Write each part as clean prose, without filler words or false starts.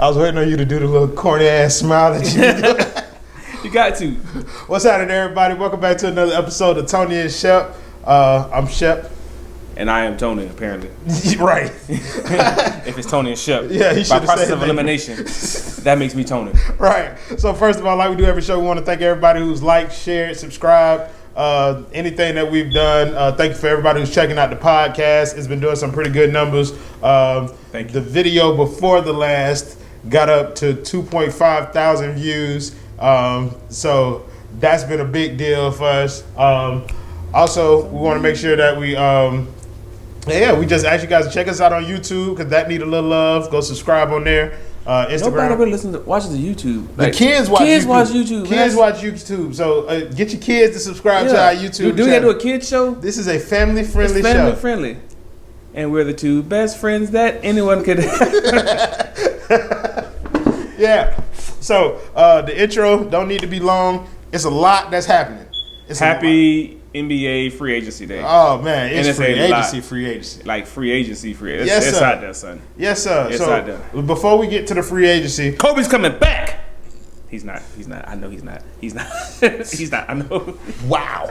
was waiting on you to do the little corny ass smile that you do. You got to. What's happening, everybody? Welcome back to another episode of Tony and Shep. I'm Shep. And I am Tony, apparently. Right. If it's Tony and Shep. Yeah, he should have By process said of elimination, that makes me Tony. Right. So first of all, like we do every show, we want to thank everybody who's liked, shared, subscribed, anything that we've done. Thank you for everybody who's checking out the podcast. It's been doing some pretty good numbers. Thank you. The video before the last got up to 2.5 thousand views. So that's been a big deal for us. Also, we want to make sure that we just ask you guys to check us out on YouTube because that need a little love. Go subscribe on there. Instagram. Nobody really watches the YouTube. The kids watch YouTube. Kids man. watch YouTube. So get your kids to subscribe to our YouTube Do we channel. do a kids show? This is a family-friendly show. Family-friendly. And we're the two best friends that anyone could Yeah. So the intro don't need to be long. It's a lot that's happening. It's Happy NBA free agency day. Oh man, it's free agency. Like free agency. Yes, it's sir. out there, son. Yes, sir. It's so out there. Before we get to the free agency, Kobe's coming back. He's not. I know he's not. He's not. I know. Wow.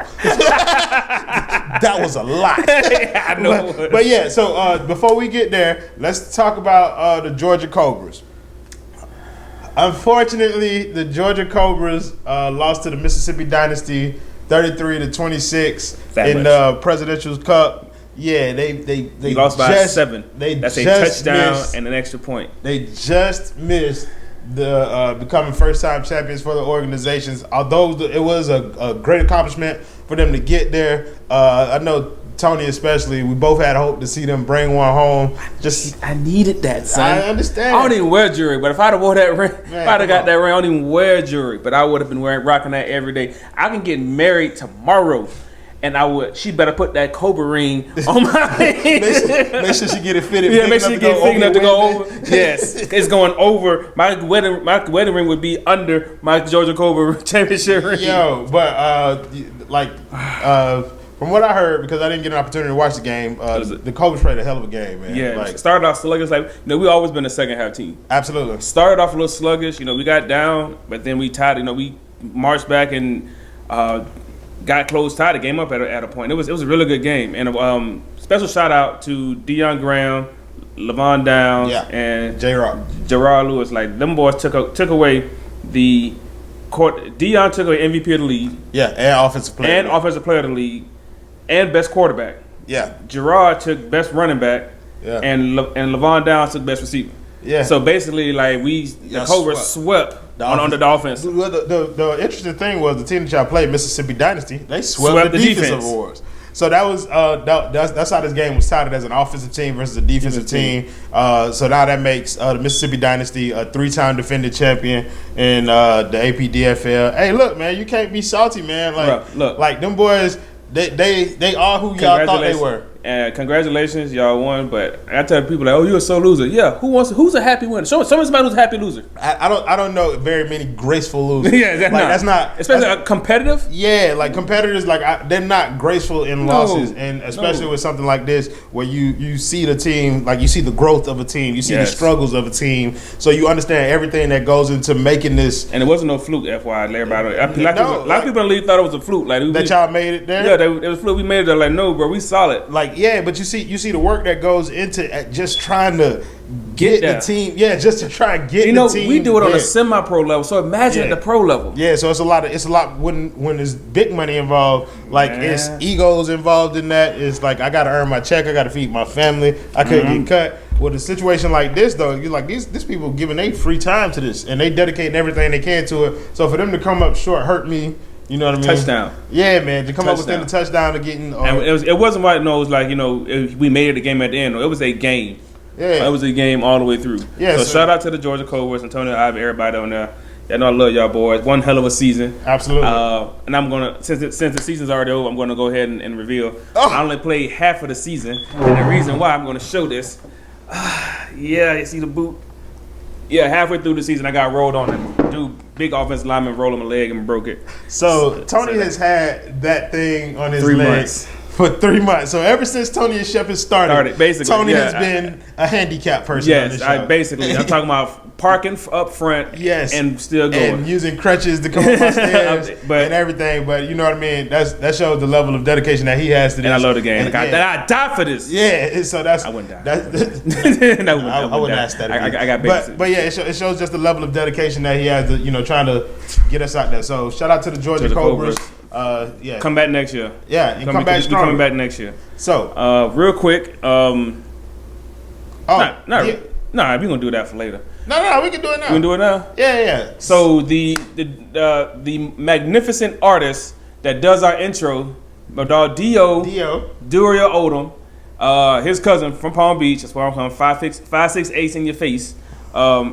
That was a lot. I know. But yeah, so before we get there, let's talk about the Georgia Cobras. Unfortunately, the Georgia Cobras lost to the Mississippi Dynasty 33-26 in the Presidential Cup. Yeah, they lost by 7. That's a touchdown and an extra point. They just missed the becoming first-time champions for the organizations. Although it was a great accomplishment for them to get there, I know Tony especially, we both had hope to see them bring one home. I needed that, son. I understand. I don't even wear jewelry, but if I'd have wore that ring, if I'd have got that ring, I don't even wear jewelry, but I would have been rocking that every day. I can get married tomorrow, and she better put that Cobra ring on my hand. Make sure she get it fitted. Yeah, make sure she get it big enough to go over. Yes, it's going over. My wedding ring would be under my Georgia Cobra championship ring. Yo, but from what I heard, because I didn't get an opportunity to watch the game, the Cobras played a hell of a game, man. Yeah, started off sluggish. We've always been a second half team. Absolutely. Started off a little sluggish. We got down, but then we tied. We marched back and got close, tied the game up at a point. It was a really good game. And special shout out to Deion Graham, Levon Downs, and Gerard Lewis. Like them boys took away the court. Deion took away MVP of the league. Yeah, and offensive player of the league. And best quarterback. Yeah. Gerard took best running back. Yeah. And Levon Downs took best receiver. Yeah. So basically, the Cobras swept on the offense. Well, the interesting thing was the team that y'all played, Mississippi Dynasty, they swept the defensive awards. So that was that's how this game was touted as an offensive team versus a defensive team. So now that makes the Mississippi Dynasty a 3-time defending champion in the APDFL. Hey, look, man, you can't be salty, man. Like them boys. They are who y'all thought they were. And congratulations, y'all won. But I tell people like, "Oh, you're a sore loser." Yeah, who's a happy winner? Show me somebody who's a happy loser. I don't know very many graceful losers. Yeah, that's not especially competitive. Yeah, like competitors, they're not graceful in losses, and especially with something like this where you see the team, like you see the growth of a team, you see the struggles of a team, so you understand everything that goes into making this. And it wasn't no fluke, FYI. Everybody, a lot of people in the league thought it was a fluke. Y'all made it there. Yeah, it was a fluke. We made it there. Like, no, bro, we solid. Yeah, but you see the work that goes into just trying to get the team. Yeah, just to try and get the team. We do it on a semi-pro level. So imagine at the pro level. Yeah, so it's a lot when there's big money involved. It's egos involved in that. It's like I got to earn my check. I got to feed my family. I couldn't get cut. With a situation like this, though, you're like these people giving their free time to this, and they dedicating everything they can to it. So for them to come up short hurt me. You know what I mean? Touchdown. Yeah, man. To come up within the touchdown to getting. And it wasn't like we made it a game at the end. It was a game. Yeah. It was a game all the way through. Yeah. So shout out to the Georgia Cobras, Antonio, Ivy, everybody on there. I know I love y'all boys. One hell of a season. Absolutely. And I'm gonna since the season's already over, I'm gonna go ahead and reveal. I only played half of the season, and the reason why I'm gonna show this. You see the boot. Yeah, halfway through the season, I got rolled on him. Dude, big offensive lineman rolled on my leg and broke it. So Tony has had that thing on his 3 leg months. for 3 months. So ever since Tony and Shep started, basically, Tony has been a handicapped person. Yes, I'm talking about parking up front, yes, and still going, and using crutches to come up my stairs and everything. But you know what I mean. That shows the level of dedication that he has to this. And I love the game. Like, I die for this. Yeah, so that's I wouldn't die. I wouldn't ask that. I got babies. But yeah, it shows just the level of dedication that he has to trying to get us out there. So shout out to the Georgia Cobras. Yeah, come back next year. Yeah, and come back strong. Coming back next year. So real quick. We're gonna do that for later. No, we can do it now. We can do it now? Yeah. So the magnificent artist that does our intro, my dog Dio Duria Odom, his cousin from Palm Beach, that's where I'm coming, 5'6" ace in your face,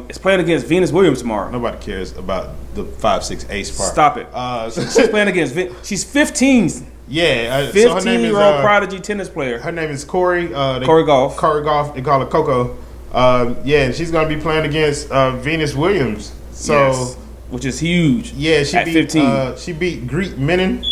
is playing against Venus Williams tomorrow. Nobody cares about the 5'6" ace part. Stop it. She's playing against she's 15. Yeah, 15-year-old prodigy tennis player. Her name is Corey. Corey Golf. Corey Golf. They call her Coco. And she's gonna be playing against Venus Williams. So, yes, which is huge. Yeah, she beat 15. She beat Greet Menin,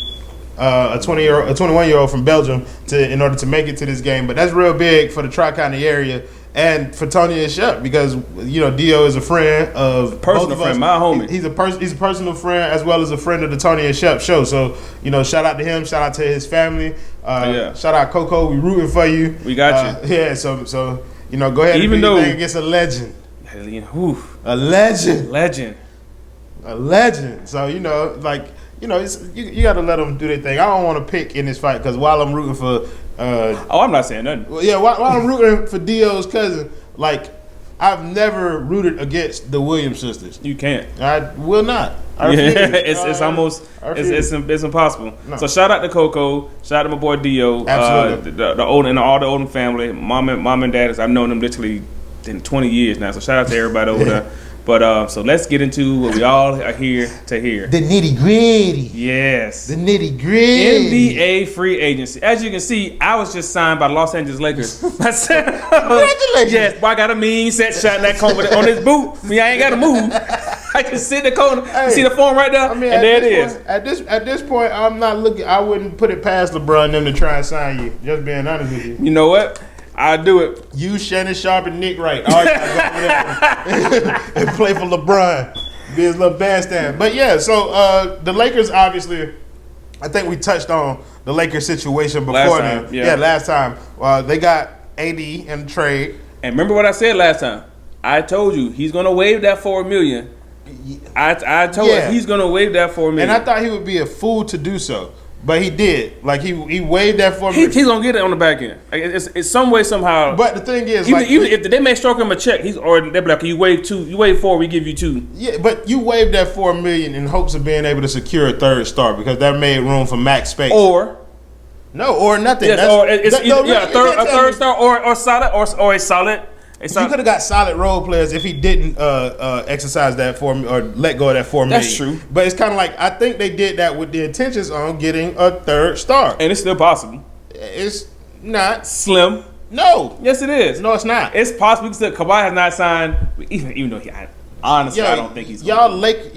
a 21-year-old from Belgium, in order to make it to this game. But that's real big for the Tri-County area and for Tony and Shep because Dio is a friend of personal both of friend, us. my homie. He's a personal friend as well as a friend of the Tony and Shep show. So shout out to him. Shout out to his family. Shout out Coco. We rooting for you. We got you. Yeah. So. Go ahead. Even and though against a legend. A legend. So you got to let them do their thing. I don't want to pick in this fight because while I'm rooting for, I'm not saying nothing. Well, yeah, while I'm rooting for Dio's cousin, I've never rooted against the Williams sisters. You can't. I will not. I refuse. It's almost it's impossible. No. So shout out to Coco. Shout out to my boy Dio. Absolutely. The Odom and all the Odom family. Mom and dad. I've known them literally in 20 years now. So shout out to everybody over there. But so let's get into what we all are here to hear. The nitty gritty. Yes. The nitty gritty. NBA free agency. As you can see, I was just signed by the Los Angeles Lakers. Congratulations. Yes, boy, I got a mean set shot in that corner on this boot. I ain't got to move. I can sit in the corner. You see the form right there? And there it is. At this point, I'm not looking. I wouldn't put it past LeBron and them to try and sign you. Just being honest with you. You know what? I'll do it. You, Shannon Sharp, and Nick Wright. All right, and play for LeBron. Be his little bandstand. But yeah, so the Lakers obviously, I think we touched on the Lakers situation before then. Yeah, last time. They got AD in trade. And remember what I said last time? I told you he's gonna waive that $4 million. I told you he's gonna waive that $4 million. And I thought he would be a fool to do so. But he did. He waived that $4 million. He's gonna get it on the back end. It's some way somehow. But the thing is, even if they may stroke him a check, they'll be like, you waive $2, you waive $4, we give you $2. Yeah, but you waived that $4 million in hopes of being able to secure a third star because that made room for max space. Or nothing. Yes, or it's a third star or solid or a solid. You could have got solid role players if he didn't exercise that or let go of that $4 million. That's true. But it's kind of like I think they did that with the intentions on getting a third star. And it's still possible. It's not slim. No. Yes, it is. No, it's not. It's possible because Kawhi has not signed, even though honestly, I don't think he's. Y'all LeBron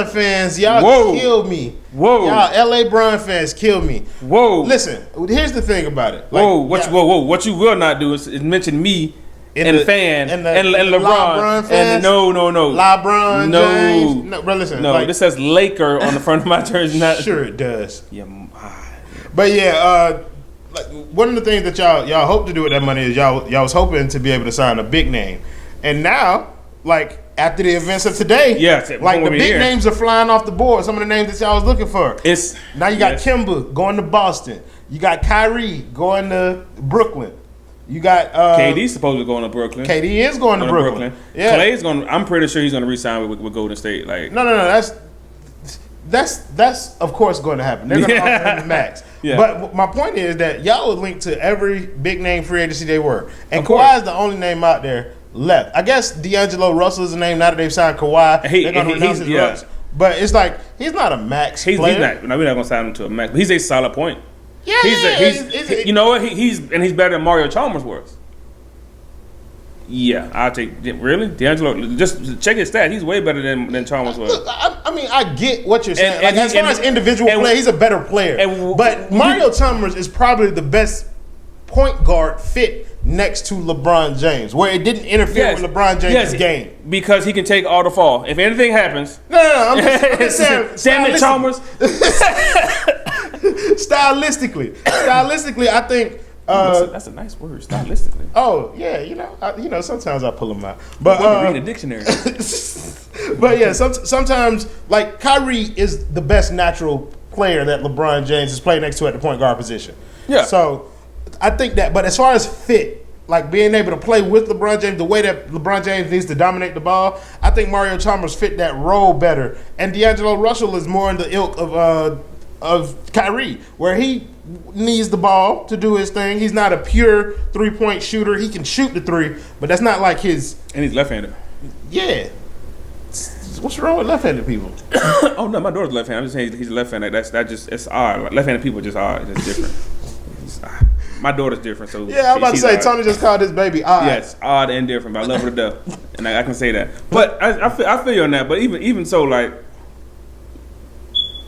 fans, y'all kill me. Whoa. Y'all LA Bron fans kill me. Whoa. Listen, here's the thing about it. What you will not do is mention me and LeBron. Fans, and no. LeBron James. No, bro, listen. No, this says Laker on the front of my jersey. Sure it does. Yeah. But yeah, one of the things that y'all hope to do with that money is y'all was hoping to be able to sign a big name. And now, after the events of today, the big names are flying off the board. Some of the names that y'all was looking for. Now you got Kemba going to Boston. You got Kyrie going to Brooklyn. You got KD's supposed to go to Brooklyn. KD is going to Brooklyn. Yeah. Clay's going. I'm pretty sure he's going to re-sign with Golden State. No. That's of course going to happen. They're going to offer him the max. Yeah. But my point is that y'all would link to every big name free agency they were, and Kawhi is the only name out there left. I guess D'Angelo Russell is the name now that they've signed Kawhi. They're going to renounce his rights. But it's he's not a max player. We're not going to sign him to a max. But he's a solid point. Yeah, you know what? He's better than Mario Chalmers was. Yeah, I'll take. Really, D'Angelo? Just check his stats. He's way better than Chalmers was. Look, I mean, I get what you're saying. As far as individual play, he's a better player. But Mario Chalmers is probably the best point guard fit next to LeBron James, where it didn't interfere with LeBron James' game. Because he can take all the fall. If anything happens. No, I'm just saying. Damn it, Chalmers. Stylistically, I think. That's a nice word, stylistically. Oh yeah, sometimes I pull them out, but read a dictionary. But yeah, sometimes like Kyrie is the best natural player that LeBron James has played next to at the point guard position. Yeah. So I think that, but as far as fit, like being able to play with LeBron James, the way that LeBron James needs to dominate the ball, I think Mario Chalmers fit that role better, and D'Angelo Russell is more in the ilk of Kyrie, where he needs the ball to do his thing. He's not a pure 3-point shooter. He can shoot the three, but that's not like his. And he's left-handed. Yeah. What's wrong with left-handed people? Oh no, my daughter's left-handed. I'm just saying he's left-handed. It's odd. Like, left-handed people are just odd. It's different. My daughter's different, so yeah. I'm about to say odd. Tony just called his baby odd. Yes, odd and different. But I love her to death, and I can say that. But I feel you on that. But even so, like.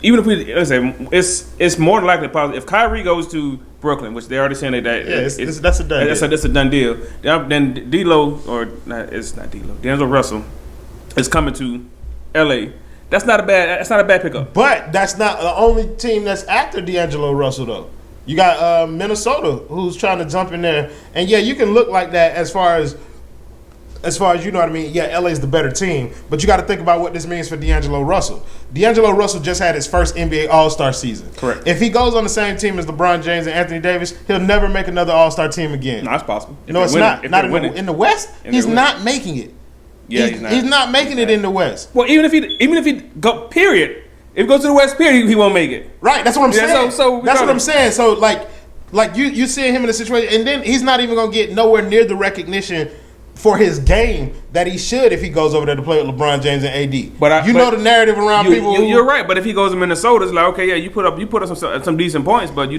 Even if let's say it's more than likely possible if Kyrie goes to Brooklyn, which they already saying that that's a done deal. That's a done deal. Then it's not D'Lo. D'Angelo Russell is coming to LA. That's not a bad pickup. But that's not the only team that's after D'Angelo Russell though. You got Minnesota who's trying to jump in there, and yeah, you can look like that as far as you know what I mean. Yeah, LA's the better team, but you got to think about what this means for D'Angelo Russell. D'Angelo Russell just had his first NBA All-Star season. Correct. If he goes on the same team as LeBron James and Anthony Davis, he'll never make another All-Star team again. No, that's possible. No, it's not. Not in the West. He's not making it. Yeah, he's not. He's not making it in the West. Well, even if he go period, if he goes to the West period, he won't make it. Right. That's what I'm saying. So that's what I'm saying. So like you seeing him in a situation, and then he's not even gonna get nowhere near the recognition for his game that he should if he goes over there to play with LeBron James and AD. But know the narrative around people. You're right, but if he goes to Minnesota, it's like okay, yeah, you put up some decent points, but you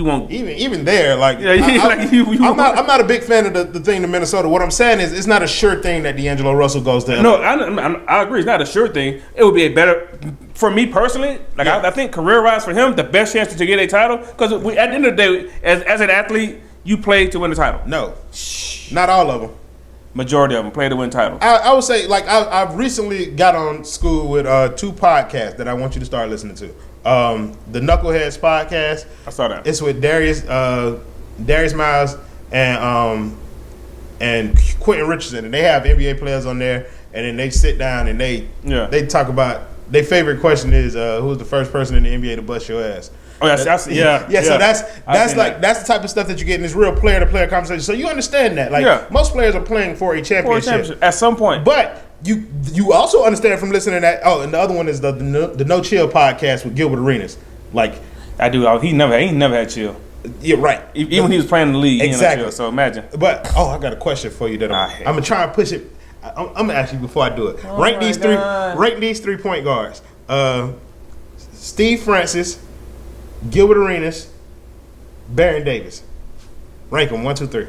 won't even there. Like yeah, I'm not a big fan of the thing to Minnesota. What I'm saying is it's not a sure thing that D'Angelo Russell goes to. No, I agree. It's not a sure thing. It would be a better for me personally. Like I think career wise for him, the best chance to get a title because at the end of the day, as an athlete, you play to win the title. No, not all of them. Majority of them play to win titles. I would say, like, I've recently got on school with two podcasts that I want you to start listening to. The Knuckleheads podcast. I saw that. It's with Darius Miles and Quentin Richardson, and they have NBA players on there, and then they sit down and they talk about their favorite question is who's the first person in the NBA to bust your ass. Oh yeah. So that's the type of stuff that you get in this real player-to-player conversation. So you understand that, like most players are playing for a championship at some point. But you also understand from listening to that. Oh, and the other one is the No Chill podcast with Gilbert Arenas. Like I do. He ain't never had chill. Yeah, right. Even when he was playing in the league, exactly. He chill, so imagine. But I got a question for you that I'm gonna try and push it. I'm gonna ask you before I do it. Rank these 3 point guards. Steve Francis, Gilbert Arenas, Baron Davis. Rank them 1, 2, 3.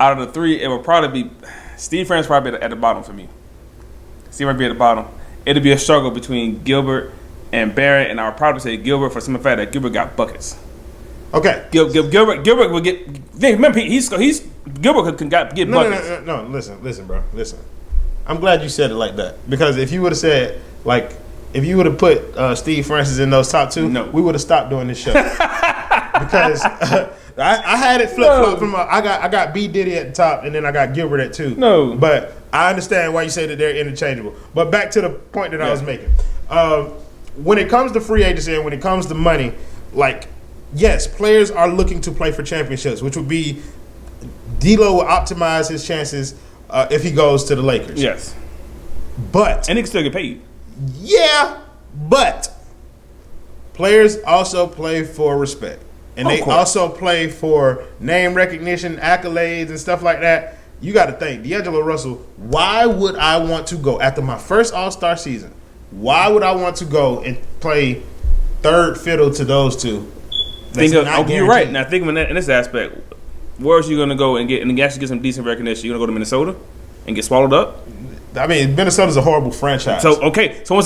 Out of the 3, it would probably be Steve Francis probably at the bottom for me. Steve might be at the bottom. It'll be a struggle between Gilbert and Baron, and I would probably say Gilbert for some of the fact that Gilbert got buckets. Okay. Gilbert would get. Remember, Gilbert can get buckets. No. Listen, bro. Listen. I'm glad you said it like that because if you would have said like. If you would have put Steve Francis in those top 2, we would have stopped doing this show. Because I had it flip-flop from I got B. Diddy at the top, and then I got Gilbert at 2. No. But I understand why you say that they're interchangeable. But back to the point that I was making. When it comes to free agency and when it comes to money, like, yes, players are looking to play for championships, which would be D'Lo will optimize his chances if he goes to the Lakers. Yes. But and he can still get paid. Yeah, but players also play for respect. And they also play for name recognition, accolades, and stuff like that. You got to think, D'Angelo Russell, why would I want to go, after my first All-Star season, why would I want to go and play third fiddle to those two? You're right. Now, think of it in this aspect. Where else are you going to go and actually get some decent recognition? You're going to go to Minnesota and get swallowed up? I mean, Minnesota's a horrible franchise. So once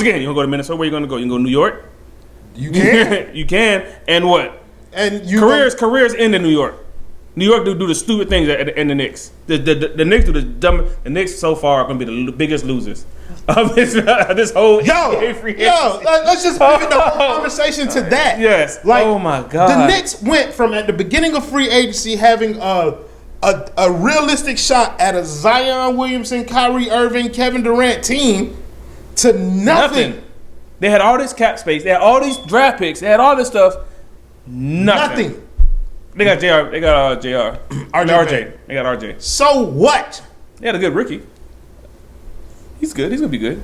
again, you're going to go to Minnesota. Where are you going to go? You can go to New York? You can. You can. And what? And careers end in New York. New York do the stupid things in the Knicks. The Knicks do the dumb. The Knicks so far are going to be the biggest losers of this whole free agency. Let's just pivot the whole conversation to that. Yes. Like, oh my God. The Knicks went from at the beginning of free agency having a realistic shot at a Zion Williamson, Kyrie Irving, Kevin Durant team to nothing. They had all this cap space. They had all these draft picks. They had all this stuff. Nothing. They got JR. They got JR. RJ. They got RJ. So what? They had a good Ricky. He's good. He's gonna be good.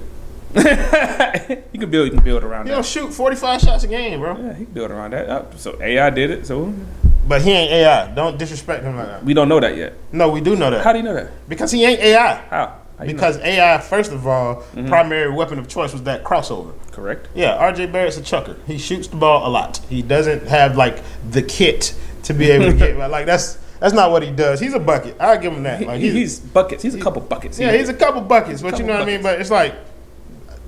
You can build around that. He'll shoot 45 shots a game, bro. Yeah, he can build around that. So AI did it. So, but he ain't AI. Don't disrespect him like that. We don't know that yet. No, we do know that. How do you know that? Because he ain't AI. How because AI, first of all, primary weapon of choice was that crossover. Correct. Yeah, RJ Barrett's a chucker. He shoots the ball a lot. He doesn't have like the kit to be able to get like that's not what he does. He's a bucket. I'll give him that. Like he's buckets. He's a couple buckets. Yeah, he's a couple buckets. But you know what I mean. But it's like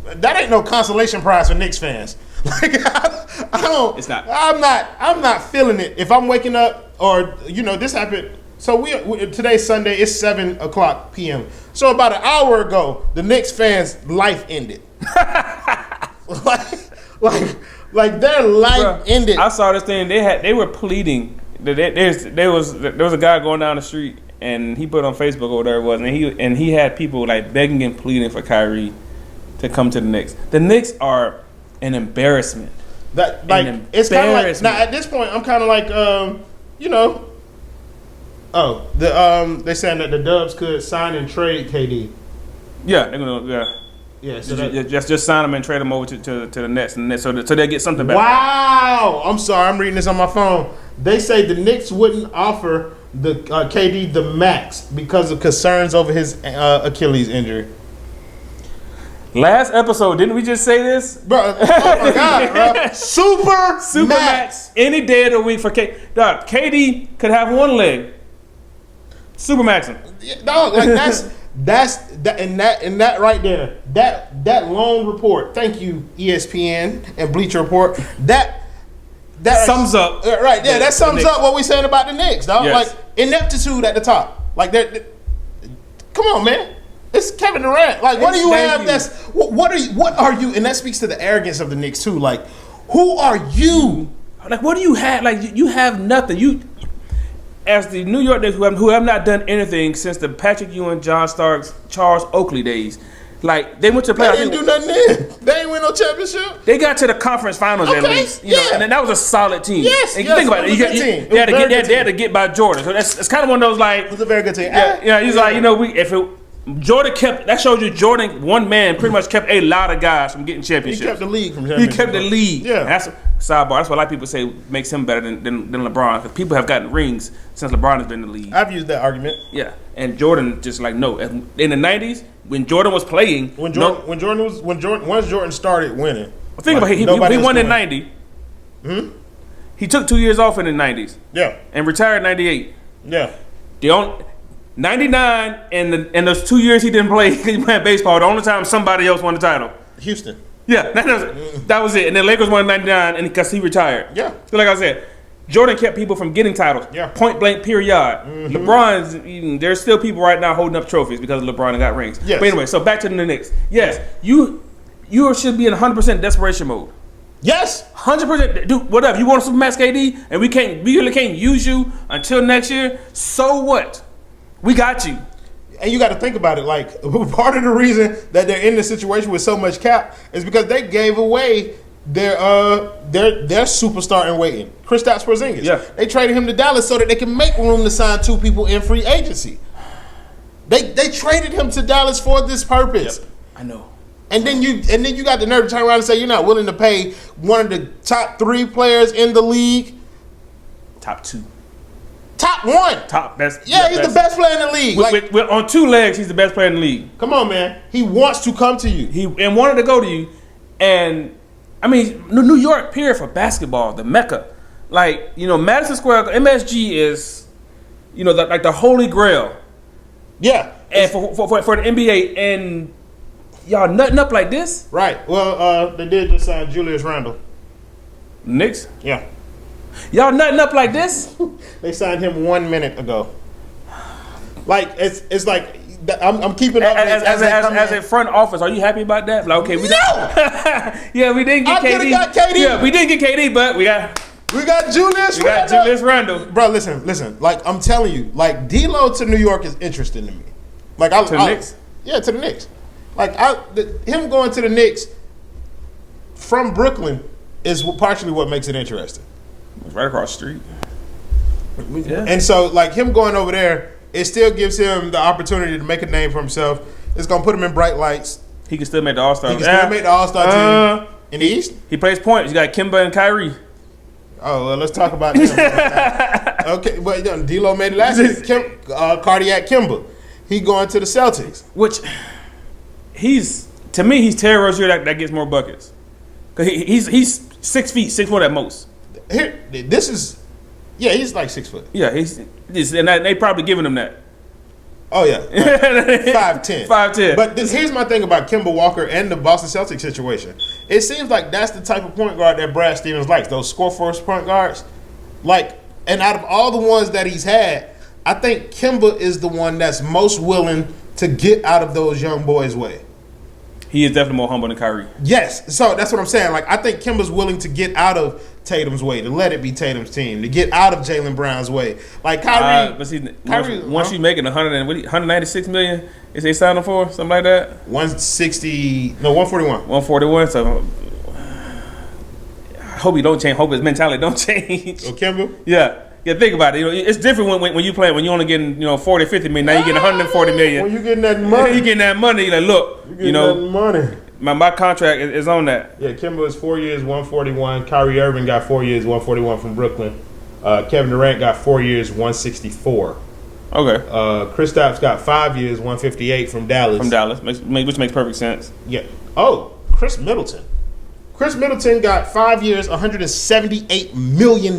that ain't no consolation prize for Knicks fans. Like I don't. It's not. I'm not feeling it. If I'm waking up or this happened. So we today's Sunday. It's 7:00 p.m. So about an hour ago, the Knicks fans' life ended. like their life ended. I saw this thing. They were pleading. There was a guy going down the street and he put on Facebook or whatever it was, and he had people like begging and pleading for Kyrie to come to the Knicks. The Knicks are an embarrassment. It's kind of like now at this point I'm kind of like they saying that the Dubs could sign and trade KD. Yeah, they're gonna yeah. So just sign them and trade them over to the Nets, so they get something back. Wow, I'm sorry, I'm reading this on my phone. They say the Knicks wouldn't offer the KD the max because of concerns over his Achilles injury. Last episode, didn't we just say this? Bro, oh my God, bro. Super max. Any day of the week for KD. Dog, KD could have one leg. Super maxing. Dog, like that right there. That long report. Thank you, ESPN and Bleacher Report. That sums up. Right, yeah, that sums up what we saying about the Knicks, dog. Yes. Like ineptitude at the top. Like that. Come on, man. It's Kevin Durant. Like, what do you have? What are you? And that speaks to the arrogance of the Knicks too. Like, who are you? Like, what do you have? Like, you have nothing. You, as the New York Knicks, who have not done anything since the Patrick Ewing, John Starks, Charles Oakley days. Like, they went to play. They didn't do nothing then. They ain't win no championship. They got to the conference finals at least. You know, and that was a solid team. Yes, and you think about it. They had to get by Jordan. So that's kind of one of those like. It was a very good team. Yeah, he's like, Jordan kept, that showed you Jordan, one man, pretty much kept a lot of guys from getting championships. He kept the league from championships. He kept the league. Yeah. And that's sidebar. That's what a lot of people say makes him better than LeBron. Because people have gotten rings since LeBron has been in the league. I've used that argument. Yeah. And Jordan just like, no. In the 90s, when Jordan was playing. Once Jordan started winning. Think about it. He won in 90. He took 2 years off in the 90s. Yeah. And retired in 98. Yeah. 99 and those 2 years he didn't play, he played baseball. The only time somebody else won the title. Houston. Yeah, that was it. And then Lakers won in 99 and because he retired. Yeah. So like I said, Jordan kept people from getting titles. Yeah. Point blank, period. LeBron's, there's still people right now holding up trophies because LeBron got rings. Yes. But anyway, so back to the Knicks. Yes, you should be in 100% desperation mode. Yes, 100%. Dude, what up? You want a Supermax KD and we really can't use you until next year? So what? We got you. And you got to think about it. Like, part of the reason that they're in this situation with so much cap is because they gave away their superstar in waiting, Kristaps Porzingis. Yeah. They traded him to Dallas so that they can make room to sign two people in free agency. They traded him to Dallas for this purpose. Yep. I know. And then you got the nerve to turn around and say you're not willing to pay one of the top 3 players in the league. Top 2. Top 1. Top best. Yeah, he's the best player in the league. With on 2 legs, he's the best player in the league. Come on, man. He wants to come to you. He wanted to go to you. And, I mean, New York, period, for basketball, the Mecca. Like, Madison Square, MSG is, like the holy grail. Yeah. And for the NBA, and y'all nutting up like this? Right. Well, they did just sign Julius Randle. Knicks? Yeah. Y'all nutting up like this? They signed him 1 minute ago. Like it's like I'm keeping up as a front office. Are you happy about that? Like, okay, we yeah, we didn't get KD. Got KD. Yeah, we didn't get KD, but we got Julius Randle. Bro, listen. Like I'm telling you, like D'Lo to New York is interesting to me. Like to the Knicks. Yeah, to the Knicks. Like him going to the Knicks from Brooklyn is partially what makes it interesting. It's right across the street. Yeah. And so, like him going over there, it still gives him the opportunity to make a name for himself. It's gonna put him in bright lights. He can still make the All-Star. He can still make the All-Star team in the East. He plays point. You got Kemba and Kyrie. Oh, well, let's talk about them. Okay, but D'Lo made it last year. Cardiac Kemba. He going to the Celtics. Which to me, he's Terry Rozier that gets more buckets. Cause he's 6 feet, 6'1" at most. He's like 6 foot. Yeah, and they probably giving him that. Oh yeah, like 5'10". 5'10". But here's my thing about Kemba Walker and the Boston Celtics situation. It seems like that's the type of point guard that Brad Stevens likes. Those score first point guards. Like, and out of all the ones that he's had, I think Kemba is the one that's most willing to get out of those young boys' way. He is definitely more humble than Kyrie. Yes, so that's what I'm saying. Like, I think Kemba's willing to get out of Tatum's way, to let it be Tatum's team, to get out of Jaylen Brown's way. Like Kyrie, but see, once you making 196 million, is they signing for something like that? 141. 141. So I hope he don't change. Hope his mentality don't change. Oh, Kemba? Yeah. Yeah, think about it. It's different when you play when you only getting 40, 50 million. Now you getting 140 million. When you getting that money, you getting that money. You're like, look, that money. My contract is on that. Yeah, Kemba is 4 years, 141. Kyrie Irving got 4 years, 141 from Brooklyn. Kevin Durant got 4 years, 164. Okay. Kristaps got 5 years, 158 from Dallas. Which makes perfect sense. Yeah. Oh, Chris Middleton. Chris Middleton got 5 years, $178 million.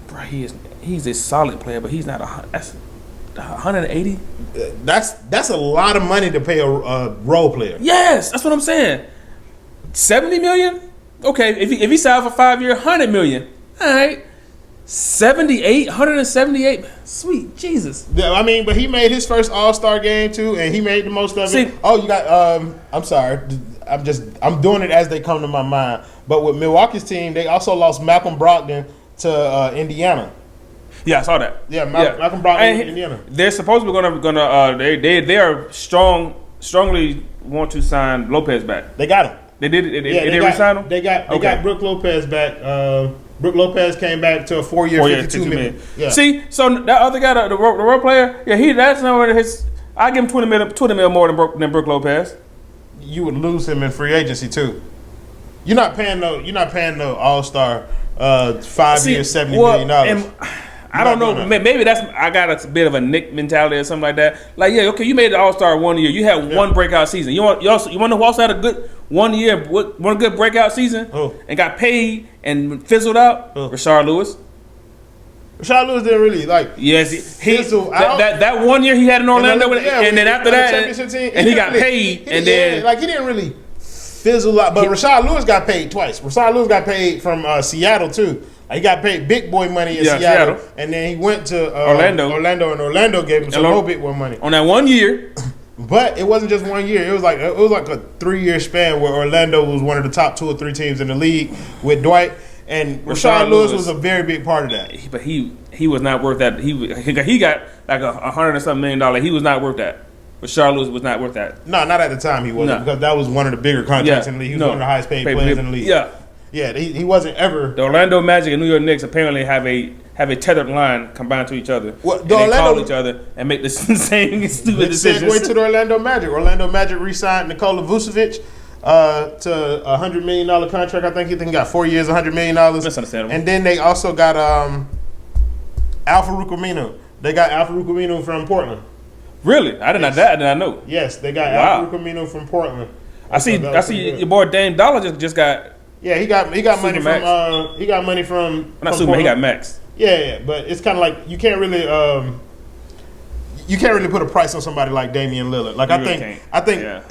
Bro, he's a solid player, but he's not that's 180. That's a lot of money to pay a role player. Yes, that's what I'm saying. 70 million. Okay, if he signed for 5 years, 100 million. All right. 178. Sweet Jesus. Yeah, I mean, but he made his first All-Star game too, and he made the most of it. Oh, you got. I'm sorry. I'm doing it as they come to my mind. But with Milwaukee's team, they also lost Malcolm Brogdon to Indiana. Yeah, I saw that. Yeah, Malcolm Brogdon in Indiana. They're supposedly gonna they are strongly want to sign Lopez back. They got him. They did. They re-sign him. They got Brook Lopez back. Brook Lopez came back to a 4 year, $52 million. Yeah. See, so that other guy, the role player, that's not his. I give him $20 million more than Brook Lopez. You would lose him in free agency too. You're not paying no All-Star 5 years, $70 million. I don't know. Maybe I got a bit of a Nick mentality or something like that. Like, yeah, okay, you made the All-Star 1 year. You had one breakout season. You want to know who also had a good 1 year, one good breakout season, and got paid and fizzled out? Rashard Lewis. Rashard Lewis didn't really Yes, that 1 year he had in Orlando, and then after that, and he got paid, and then he didn't really fizzle out. But Rashard Lewis got paid twice. Rashard Lewis got paid from Seattle too. He got paid big boy money in Seattle, and then he went to Orlando, and Orlando gave him some more big boy money on that 1 year. But it wasn't just 1 year; it was like a 3 year span where Orlando was one of the top 2 or 3 teams in the league with Dwight, and Rashard Lewis was a very big part of that. But he was not worth that. He got like $100 and something million. He was not worth that. Rashard Lewis was not worth that. No, not at the time he wasn't, because that was one of the bigger contracts in the league. He was one of the highest paid players in the league. Yeah, he wasn't ever. The Orlando Magic and New York Knicks apparently have a tethered line combined to each other. Well, they call each other and make the same stupid decisions. Segue to the Orlando Magic. Orlando Magic re-signed Nikola Vucevic to a $100 million contract. I think he got 4 years, $100 million. That's understandable. And then they also got Alpha Rukamino. They got Alpha Rukamino from Portland. Really? I did not know. Yes, they got Alpha Rukamino from Portland. I see your boy Dame Dollar just got. Yeah, he got money from he got money from. Not Superman, he got Max. Yeah, but it's kind of like you can't really put a price on somebody like Damian Lillard. Like I think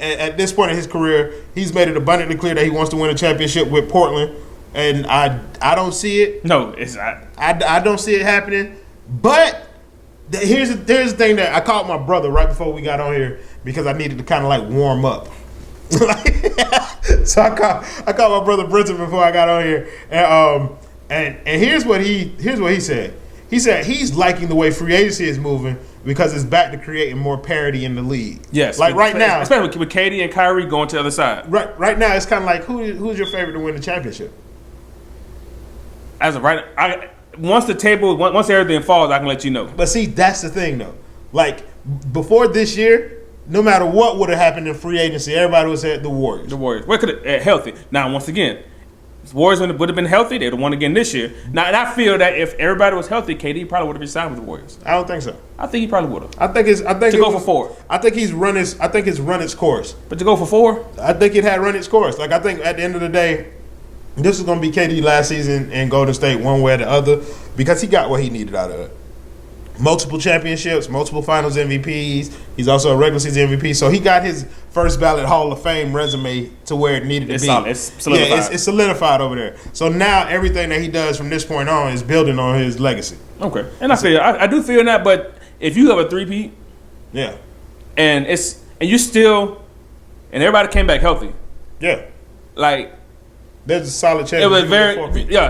at this point in his career, he's made it abundantly clear that he wants to win a championship with Portland. and I don't see it. No, it's not. I don't see it happening. But here's the thing that I called my brother right before we got on here because I needed to kind of like warm up. So I called my brother Brenton before I got on here, and here's what he said. He said he's liking the way free agency is moving because it's back to creating more parity in the league. Yes, like right now, especially with KD and Kyrie going to the other side. Right now, it's kind of like who's your favorite to win the championship? As of right, once everything falls, I can let you know. But see, that's the thing though. Like before this year, no matter what would have happened in free agency, everybody would say the Warriors. The Warriors. What could it healthy? Now, once again, if Warriors would have been healthy, they'd have won again this year. Now, and I feel that if everybody was healthy, KD probably would have resigned with the Warriors. I don't think so. I think he probably would have. I think go for 4. I think it's run its course. But to go for 4, I think it had run its course. Like I think at the end of the day, this was going to be KD last season in Golden State one way or the other because he got what he needed out of it. Multiple championships, multiple finals MVPs. He's also a regular season MVP. So he got his first ballot Hall of Fame resume to where it needed to be. It's solidified. Yeah, it's solidified over there. So now everything that he does from this point on is building on his legacy. Okay. And I do feel that, but if you have a 3-peat, yeah, and you still and everybody came back healthy. Yeah. Like there's a solid chance. It was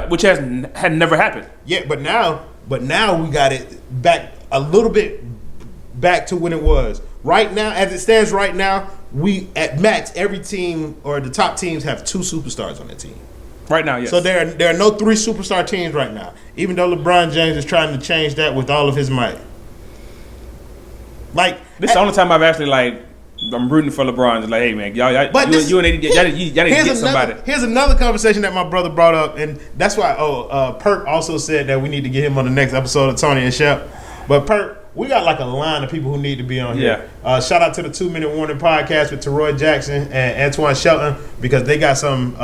which had never happened. Yeah, but now we got it back a little bit back to when it was. Right now, as it stands right now, we at max every team or the top teams have 2 superstars on their team. Right now, yes. So there are no 3 superstar teams right now. Even though LeBron James is trying to change that with all of his might. Like this is the only time I've actually I'm rooting for LeBron. It's like, hey man, y'all need to get somebody. Here's another conversation that my brother brought up, and that's why. Perk also said that we need to get him on the next episode of Tony and Shep. But Perk, we got like a line of people who need to be on here. Yeah. Shout out to the 2-Minute Warning podcast with Teroy Jackson and Antoine Shelton because they got some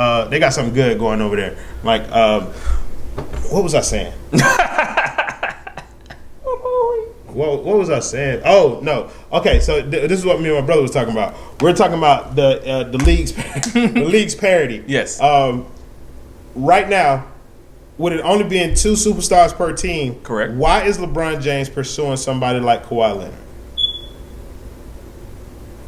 good going over there. Like, what was I saying? What was I saying? Oh no. Okay, so this is what me and my brother was talking about. We're talking about the league's parity. Yes. Right now, with it only being 2 superstars per team, correct. Why is LeBron James pursuing somebody like Kawhi Leonard?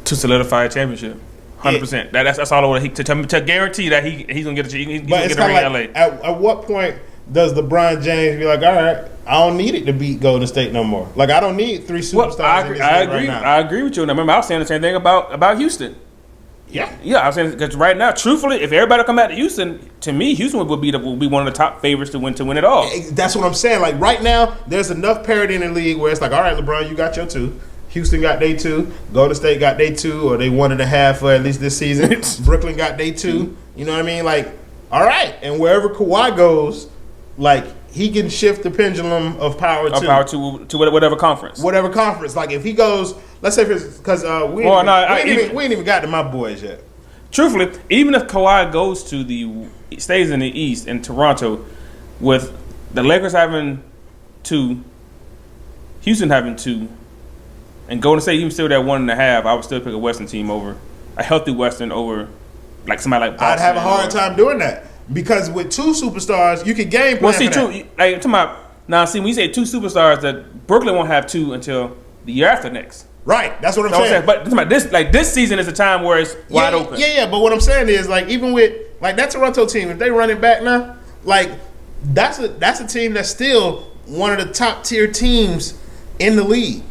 To solidify a championship. 100%. That's all I want to guarantee that he's gonna get a ring in LA. At what point does LeBron James be like, all right, I don't need it to beat Golden State no more. Like I don't need 3 superstars in this league right now. I agree with you. And I remember I was saying the same thing about Houston. Yeah, I was saying because right now, truthfully, if everybody come back to Houston, to me, Houston will be one of the top favorites to win it all. That's what I'm saying. Like right now, there's enough parity in the league where it's like, all right, LeBron, you got your 2. Houston got they 2. Golden State got they 2, or they 1.5 for at least this season. Brooklyn got they 2. You know what I mean? Like, all right, and wherever Kawhi goes, like he can shift the pendulum of power to whatever conference. Whatever conference. Like if he goes, let's say because we ain't even got to my boys yet. Truthfully, even if Kawhi goes stays in the East in Toronto, with the Lakers having 2, Houston having 2, and Golden State even still that 1.5, I would still pick a Western team over a healthy Western over like somebody like Boston. I'd have a hard time doing that. Because with 2 superstars, you can game plan for that. Like, when you say 2 superstars, that Brooklyn won't have 2 until the year after next. Right, that's what I'm saying. But this season is a time where it's wide open. Yeah. But what I'm saying is, like, even with like that Toronto team, if they run it back now, like that's a team that's still one of the top tier teams in the league.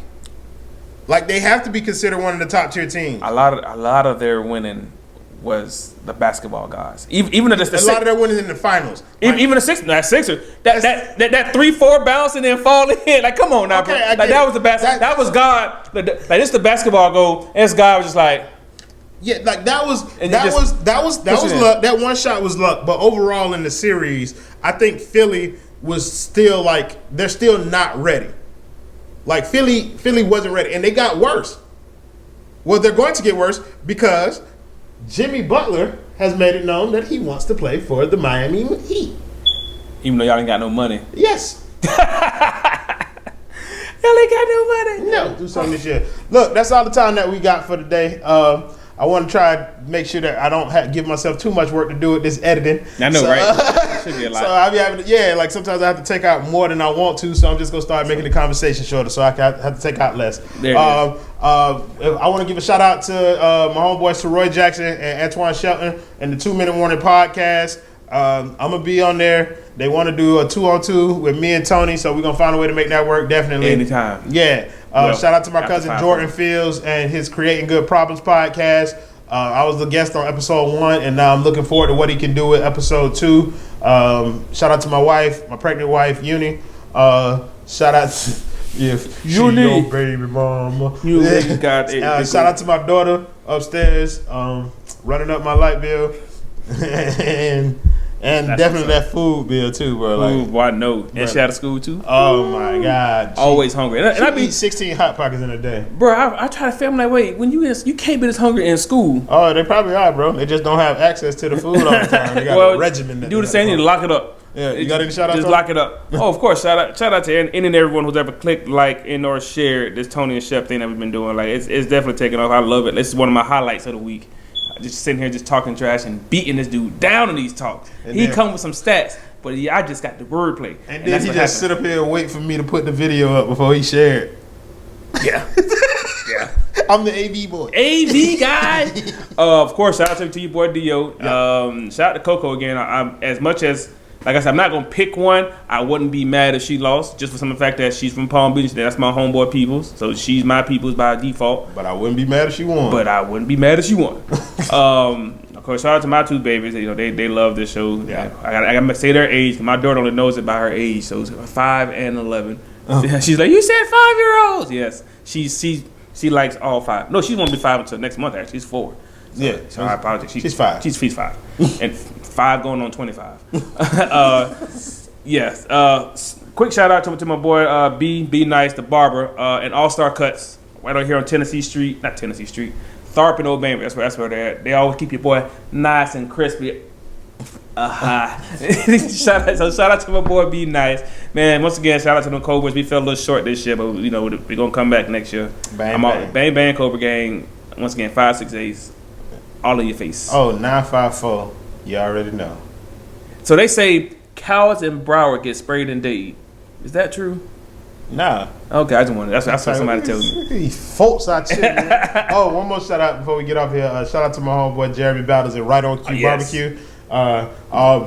Like they have to be considered one of the top tier temes. A lot of their winning was the basketball guys. Even a lot of their winning in the finals. Even the Sixers, that 3-4 bounce and then falling in. Like, come on now, bro. Like that was the basketball. That was God. Like this the basketball goal. And this guy was just like, yeah, like that was luck. That one shot was luck. But overall in the series, I think Philly was still like they're still not ready. Like Philly wasn't ready, and they got worse. Well, they're going to get worse because Jimmy Butler has made it known that he wants to play for the Miami Heat. Even though y'all ain't got no money. Yes. Y'all ain't got no money. No, do something this year. Look, that's all the time that we got for today. I want to try to make sure that I don't give myself too much work to do with this editing. I know, right? Should be a lot. So I be having to, like sometimes I have to take out more than I want to, so I'm just gonna start making the conversation shorter, so I can have to take out less. There it is. I want to give a shout out to my homeboys, Roy Jackson and Antoine Shelton, and the 2 Minute Warning podcast. I'm gonna be on there. They want to do a 2-on-2 with me and Tony, so we're gonna find a way to make that work. Definitely, anytime. Yeah. Shout out to my cousin Jordan Fields and his Creating Good Problems podcast. I was the guest on episode 1, and now I'm looking forward to what he can do with episode 2. Shout out to my wife, my pregnant wife, Uni. Shout out to Uni, your baby mama. Shout out to my daughter upstairs, running up my light bill, and definitely that food bill too, bro. Like, why no? And she out of school too. Oh my God, always hungry. And I eat 16 Hot Pockets in a day, bro. I try to film like, wait, when you can't be this hungry in school. Oh, they probably are, bro. They just don't have access to the food all the time. They got a regimen. Do the same thing. Lock it up. Yeah, you got any shout outs? Just lock it up. Oh, of course. Shout out to any and everyone who's ever clicked like and or shared this Tony and Shep thing that we've been doing. Like it's definitely taking off. I love it. This is one of my highlights of the week. Just sitting here just talking trash and beating this dude down in these talks. And he come with some stats, but I just got the wordplay. And then he just sit up here and wait for me to put the video up before he shared. Yeah. Yeah. I'm the AV boy. AV guy. Of course, shout out to you, boy Dio. Yeah. Shout out to Coco again. As much as, like I said, I'm not going to pick one. I wouldn't be mad if she lost, just for some of the fact that she's from Palm Beach. That's my homeboy peoples. So she's my peoples by default. But I wouldn't be mad if she won. Of course, shout out to my 2 babies. You know, they love this show. Yeah. I got to say their age. My daughter only knows it by her age. So it's 5 and 11. She's like, you said 5-year-olds? Yes. She likes all 5. No, she won't be 5 until next month, actually. She's 4. So, yeah. So I apologize. She's 5. She's 5. And 5 going on 25. Yes. Quick shout out to my boy B Nice, the barber, and All Star Cuts right over here on Tharp and Old Bainbridge. That's where they're at. They always keep your boy nice and crispy. Shout out to my boy B Nice, man. Once again, shout out to the Cobras. We fell a little short this year, but you know we're gonna come back next year. Bang Cobra gang. Once again, 5-6-8, all in your face. Oh, 954. You already know. So they say Cowards and Broward get sprayed and Dade. Is that true? Nah. Okay, I just wanted. That's what somebody tells me. These folks out here. Oh, one more shout out before we get off here. Shout out to my homeboy Jeremy Bowders at Right On Cue Barbecue.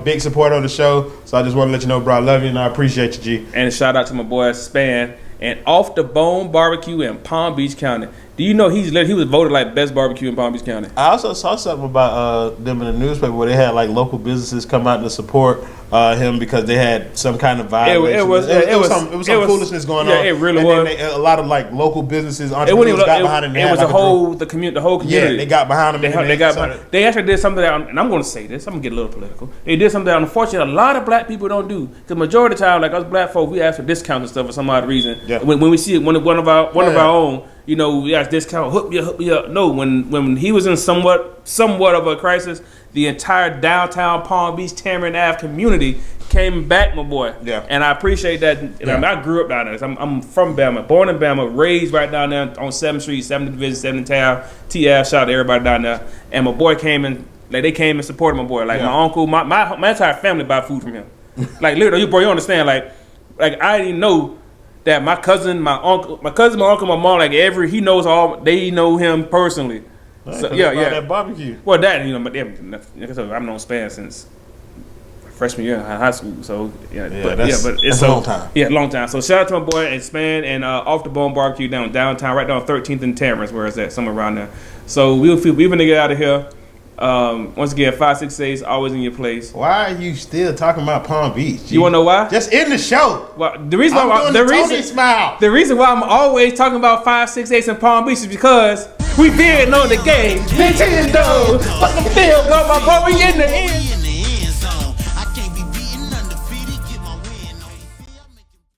Big supporter of the show. So I just want to let you know, bro, I love you and I appreciate you, G. And shout out to my boy Span and Off the Bone Barbecue in Palm Beach County. Do you know he was voted like best barbecue in Palm Beach County? I also saw something about them in the newspaper where they had like local businesses come out to support him because they had some kind of violation. It was some foolishness going on. Yeah, it really was. Then a lot of like local businesses, entrepreneurs got behind him. It was the whole community. Yeah, they got behind him. They actually did something that, and I'm going to say this. I'm going to get a little political. They did something that unfortunately a lot of black people don't do. The majority of the time, like us black folk, we ask for discounts and stuff for some odd reason. Yeah. When we see it, one of our own. You know, we asked discount, hook me up. No, when he was in somewhat of a crisis, the entire downtown Palm Beach, Tamarind Ave community came back, my boy. Yeah. And I appreciate that. Yeah. I grew up down there. I'm from Bama, born in Bama, raised right down there on 7th Street, 7th Division, 7th Town, TF, shout out to everybody down there. And my boy came and, like, they came and supported my boy. Like, my uncle, my entire family buy food from him. Like, literally, bro, you understand? Like I didn't know that my cousin, my uncle, my mom, like he knows all. They know him personally. Right, so that barbecue. Well, that but I've known Span since freshman year in high school. So but it's a long time. Yeah, long time. So shout out to my boy and Span and Off the Bone Barbecue downtown, right down 13th and Tamarind, where is that? Somewhere around there. So we're gonna get out of here. Once again, 5-6-8 always in your place. Why are you still talking about Palm Beach? You wanna know why? Just end the show. Well, the reason why I'm always talking about 5-6-8 in Palm Beach is because we been on the game. Nintendo, fucking field goal, my boy, we in the end.